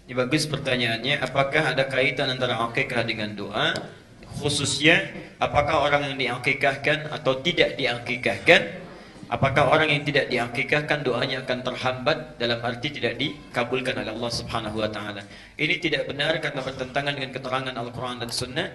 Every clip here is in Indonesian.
Ini bagus pertanyaannya, apakah ada kaitan antara akikah dengan doa? Khususnya, apakah orang yang diakikahkan atau tidak diakikahkan? Apakah orang yang tidak diakikahkan doanya akan terhambat dalam arti tidak dikabulkan oleh Allah Subhanahu wa taala? Ini tidak benar karena bertentangan dengan keterangan Al-Qur'an dan Sunnah.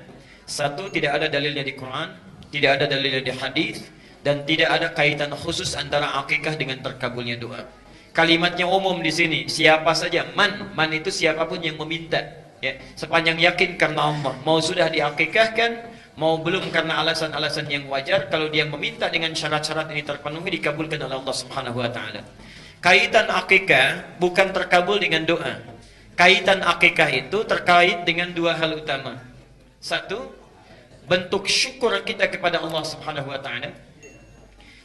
Satu, tidak ada dalilnya di Quran, tidak ada dalilnya di hadis, dan tidak ada kaitan khusus antara akikah dengan terkabulnya doa. Kalimatnya umum di sini, siapa saja, man itu siapapun yang meminta, ya, sepanjang yakin karena Allah, mau sudah diakikahkan, mau belum karena alasan-alasan yang wajar, kalau dia meminta dengan syarat-syarat ini terpenuhi, dikabulkan oleh Allah Subhanahu wa taala. Kaitan akikah bukan terkabul dengan doa. Kaitan akikah itu terkait dengan dua hal utama. Satu, bentuk syukur kita kepada Allah Subhanahu wa taala.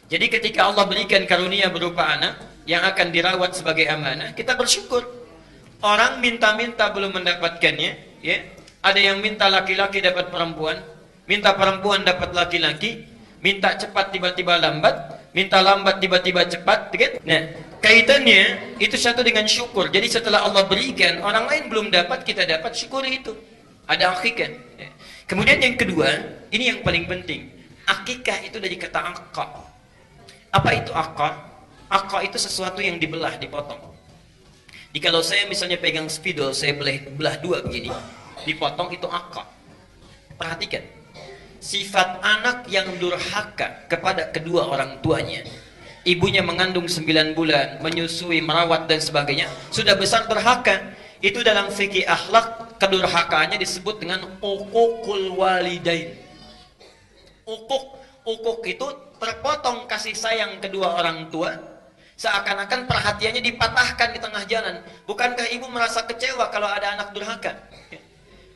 Jadi ketika Allah berikan karunia berupa anak yang akan dirawat sebagai amanah, kita bersyukur. Orang minta-minta belum mendapatkannya, ya. Ada yang minta laki-laki dapat perempuan, minta perempuan dapat laki-laki, minta cepat tiba-tiba lambat, minta lambat tiba-tiba cepat, kan? Nah, kaitannya itu satu dengan syukur. Jadi setelah Allah berikan, orang lain belum dapat, kita dapat, syukuri itu. Ada akikah. Ya. Kemudian yang kedua, ini yang paling penting. Akikah itu dari kata akad. Apa itu akad? Akad itu sesuatu yang dibelah, dipotong. Jadi kalau saya misalnya pegang spidol, saya belah dua begini, dipotong, itu akad. Perhatikan, sifat anak yang durhaka kepada kedua orang tuanya, ibunya mengandung 9 bulan, menyusui, merawat dan sebagainya, sudah besar durhaka. Itu dalam fikih akhlak, kedurhakaannya disebut dengan uququl walidain. Uquq itu terpotong kasih sayang kedua orang tua, seakan-akan perhatiannya dipatahkan di tengah jalan. Bukankah ibu merasa kecewa kalau ada anak durhaka?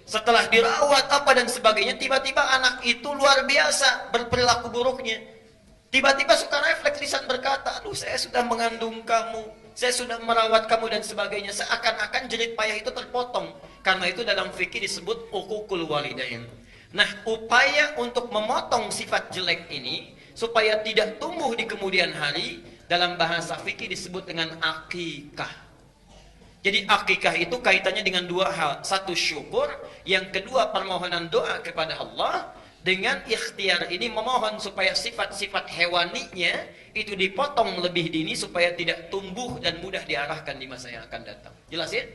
Setelah dirawat apa dan sebagainya, tiba-tiba anak itu luar biasa berperilaku buruknya. Tiba-tiba suka refleks lisan berkata, aduh saya sudah mengandung kamu, saya sudah merawat kamu dan sebagainya. Seakan-akan jerit payah itu terpotong. Karena itu dalam fikih disebut uququl walidain. Nah, upaya untuk memotong sifat jelek ini supaya tidak tumbuh di kemudian hari, dalam bahasa fikih disebut dengan akikah. Jadi akikah itu kaitannya dengan dua hal. Satu, syukur. Yang kedua, permohonan doa kepada Allah. Dengan ikhtiar ini memohon supaya sifat-sifat hewaninya itu dipotong lebih dini supaya tidak tumbuh dan mudah diarahkan di masa yang akan datang. Jelas ya?